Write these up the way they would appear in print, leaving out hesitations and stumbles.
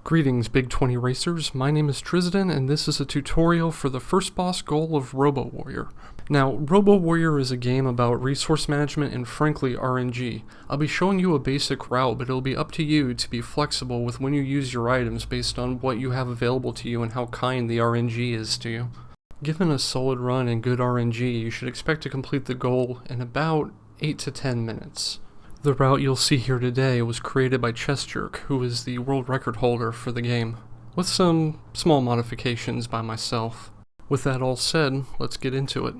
Greetings, Big 20 Racers. My name is Tristan, and this is a tutorial for the first boss goal of RoboWarrior. Now, RoboWarrior is a game about resource management and, frankly, RNG. I'll be showing you a basic route, but it'll be up to you to be flexible with when you use your items based on what you have available to you and how kind the RNG is to you. Given a solid run and good RNG, you should expect to complete the goal in about 8 to 10 minutes. The route you'll see here today was created by ChessJerk, who is the world record holder for the game, with some small modifications by myself. With that all said, let's get into it.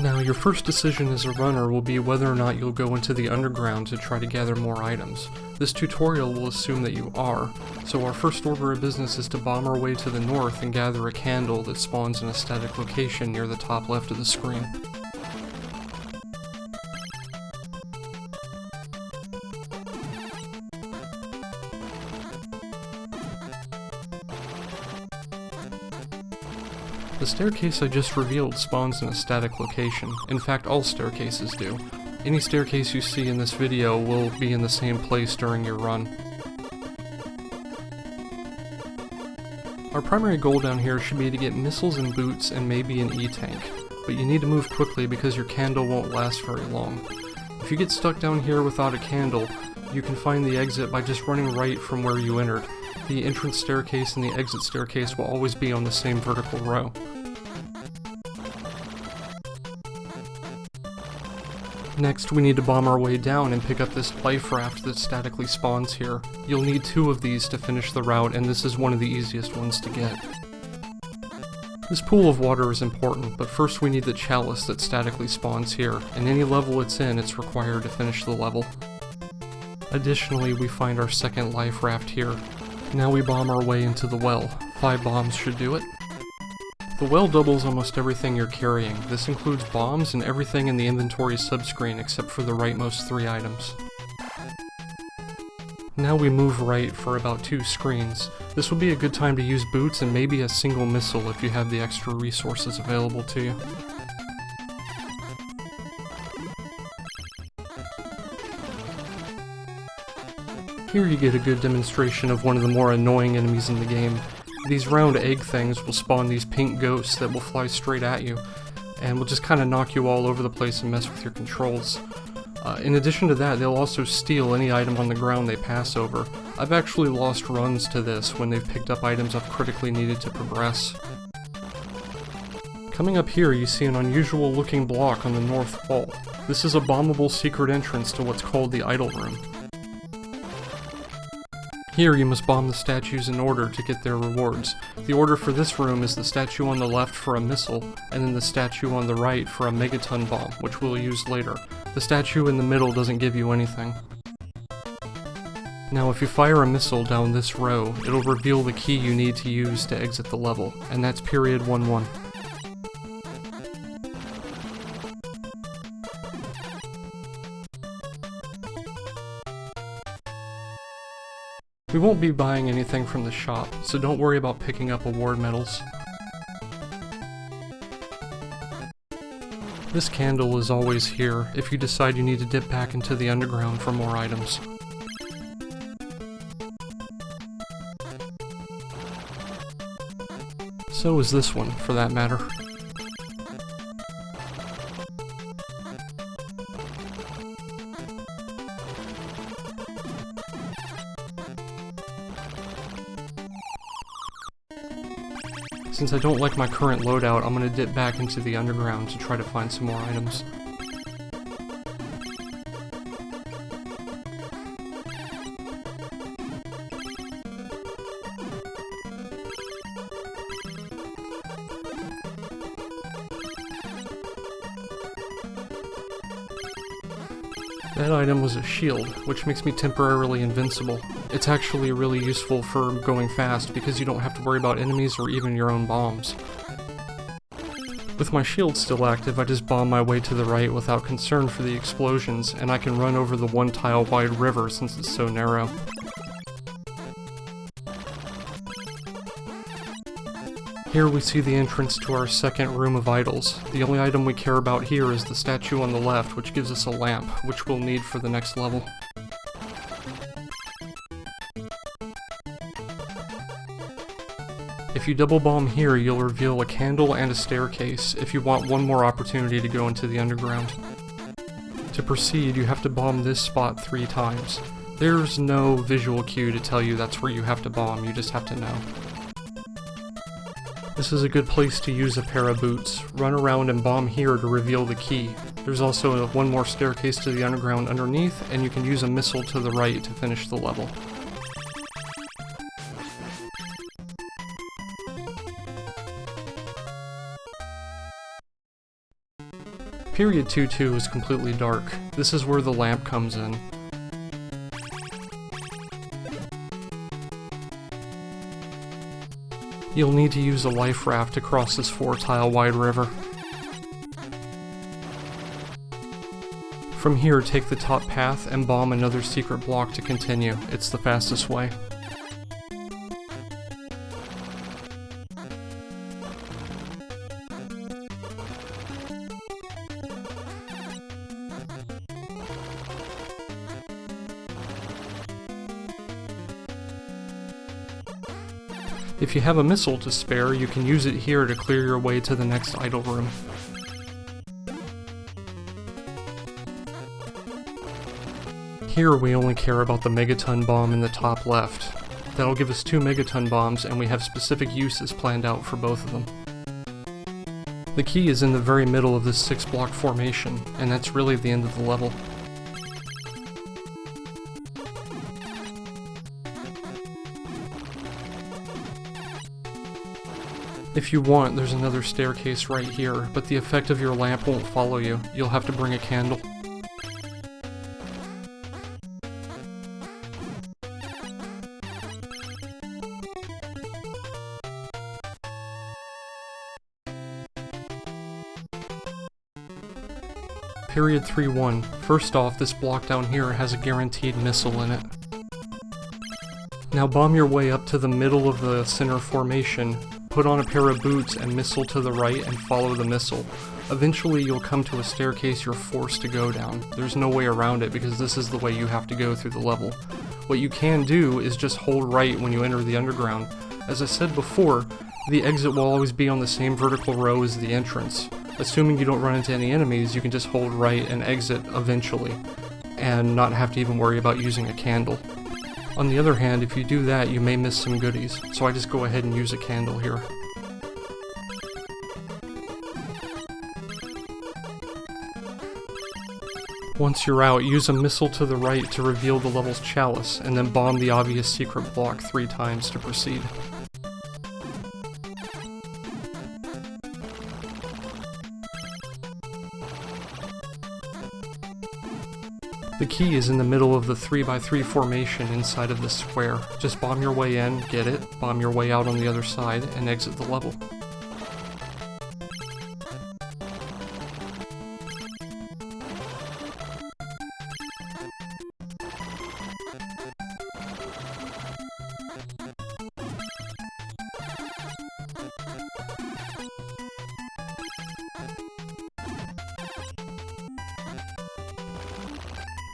Now, your first decision as a runner will be whether or not you'll go into the underground to try to gather more items. This tutorial will assume that you are, so our first order of business is to bomb our way to the north and gather a candle that spawns in a static location near the top left of the screen. The staircase I just revealed spawns in a static location. In fact, all staircases do. Any staircase you see in this video will be in the same place during your run. Our primary goal down here should be to get missiles and boots and maybe an E-tank, but you need to move quickly because your candle won't last very long. If you get stuck down here without a candle, you can find the exit by just running right from where you entered. The entrance staircase and the exit staircase will always be on the same vertical row. Next, we need to bomb our way down and pick up this life raft that statically spawns here. You'll need 2 of these to finish the route, and this is one of the easiest ones to get. This pool of water is important, but first we need the chalice that statically spawns here, and any level it's in, it's required to finish the level. Additionally, we find our second life raft here. Now we bomb our way into the well. 5 bombs should do it. The well doubles almost everything you're carrying. This includes bombs and everything in the inventory subscreen except for the rightmost 3 items. Now we move right for about 2 screens. This will be a good time to use boots and maybe a single missile if you have the extra resources available to you. Here you get a good demonstration of one of the more annoying enemies in the game. These round egg things will spawn these pink ghosts that will fly straight at you, and will just kind of knock you all over the place and mess with your controls. In addition to that, they'll also steal any item on the ground they pass over. I've actually lost runs to this when they've picked up items I've critically needed to progress. Coming up here, you see an unusual looking block on the north wall. This is a bombable secret entrance to what's called the idol room. Here you must bomb the statues in order to get their rewards. The order for this room is the statue on the left for a missile, and then the statue on the right for a megaton bomb, which we'll use later. The statue in the middle doesn't give you anything. Now if you fire a missile down this row, it'll reveal the key you need to use to exit the level, and that's period 11. We won't be buying anything from the shop, so don't worry about picking up award medals. This candle is always here if you decide you need to dip back into the underground for more items. So is this one, for that matter. Since I don't like my current loadout, I'm going to dip back into the underground to try to find some more items. That item was a shield, which makes me temporarily invincible. It's actually really useful for going fast because you don't have to worry about enemies or even your own bombs. With my shield still active, I just bomb my way to the right without concern for the explosions, and I can run over the one tile wide river since it's so narrow. Here we see the entrance to our second room of idols. The only item we care about here is the statue on the left, which gives us a lamp, which we'll need for the next level. If you double bomb here, you'll reveal a candle and a staircase if you want one more opportunity to go into the underground. To proceed, you have to bomb this spot 3 times. There's no visual cue to tell you that's where you have to bomb, you just have to know. This is a good place to use a pair of boots. Run around and bomb here to reveal the key. There's also one more staircase to the underground underneath, and you can use a missile to the right to finish the level. Period 2-2 is completely dark. This is where the lamp comes in. You'll need to use a life raft to cross this 4-tile wide river. From here, take the top path and bomb another secret block to continue. It's the fastest way. If you have a missile to spare, you can use it here to clear your way to the next idol room. Here we only care about the megaton bomb in the top left. That'll give us 2 megaton bombs, and we have specific uses planned out for both of them. The key is in the very middle of this 6-block formation, and that's really the end of the level. If you want, there's another staircase right here, but the effect of your lamp won't follow you. You'll have to bring a candle. Period 3-1. First off, this block down here has a guaranteed missile in it. Now bomb your way up to the middle of the center formation. Put on a pair of boots and missile to the right and follow the missile. Eventually you'll come to a staircase you're forced to go down. There's no way around it because this is the way you have to go through the level. What you can do is just hold right when you enter the underground. As I said before, the exit will always be on the same vertical row as the entrance. Assuming you don't run into any enemies, you can just hold right and exit eventually, and not have to even worry about using a candle. On the other hand, if you do that, you may miss some goodies, so I just go ahead and use a candle here. Once you're out, use a missile to the right to reveal the level's chalice, and then bomb the obvious secret block 3 times to proceed. The key is in the middle of the 3x3 formation inside of the square. Just bomb your way in, get it, bomb your way out on the other side, and exit the level.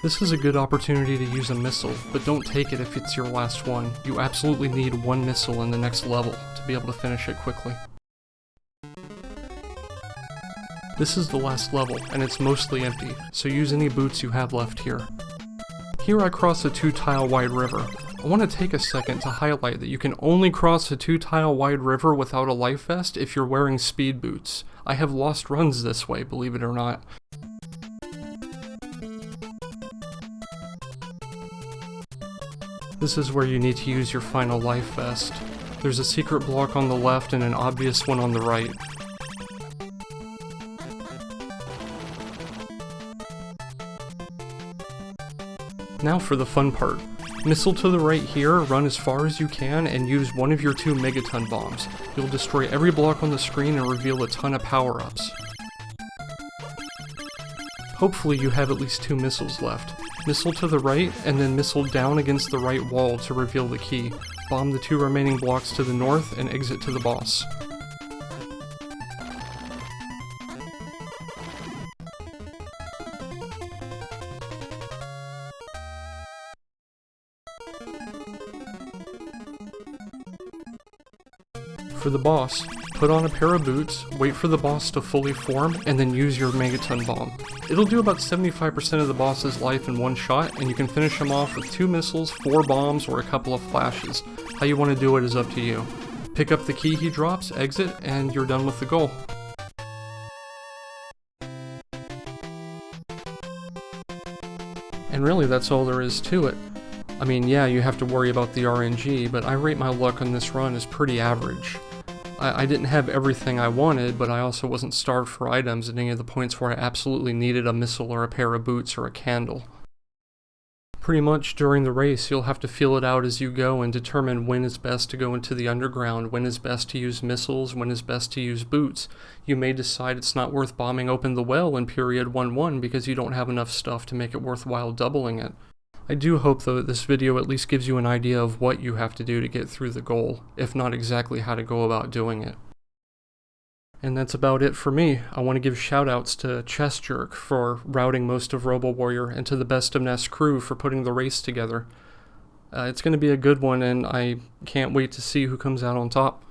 This is a good opportunity to use a missile, but don't take it if it's your last one. You absolutely need 1 missile in the next level to be able to finish it quickly. This is the last level, and it's mostly empty, so use any boots you have left here. Here I cross a 2-tile wide river. I want to take a second to highlight that you can only cross a 2-tile wide river without a life vest if you're wearing speed boots. I have lost runs this way, believe it or not. This is where you need to use your final life vest. There's a secret block on the left and an obvious one on the right. Now for the fun part. Missile to the right here, run as far as you can, and use one of your 2 megaton bombs. You'll destroy every block on the screen and reveal a ton of power-ups. Hopefully you have at least 2 missiles left. Missile to the right, and then missile down against the right wall to reveal the key. Bomb the 2 remaining blocks to the north, and exit to the boss. For the boss, put on a pair of boots, wait for the boss to fully form, and then use your megaton bomb. It'll do about 75% of the boss's life in one shot, and you can finish him off with 2 missiles, 4 bombs, or a couple of flashes. How you want to do it is up to you. Pick up the key he drops, exit, and you're done with the goal. And really that's all there is to it. I mean, yeah, you have to worry about the RNG, but I rate my luck on this run as pretty average. I didn't have everything I wanted, but I also wasn't starved for items at any of the points where I absolutely needed a missile or a pair of boots or a candle. Pretty much during the race, you'll have to feel it out as you go and determine when is best to go into the underground, when is best to use missiles, when is best to use boots. You may decide it's not worth bombing open the well in period 1-1 because you don't have enough stuff to make it worthwhile doubling it. I do hope though that this video at least gives you an idea of what you have to do to get through the goal, if not exactly how to go about doing it. And that's about it for me. I want to give shoutouts to Chest Jerk for routing most of RoboWarrior and to the Best of Nest crew for putting the race together. It's going to be a good one and I can't wait to see who comes out on top.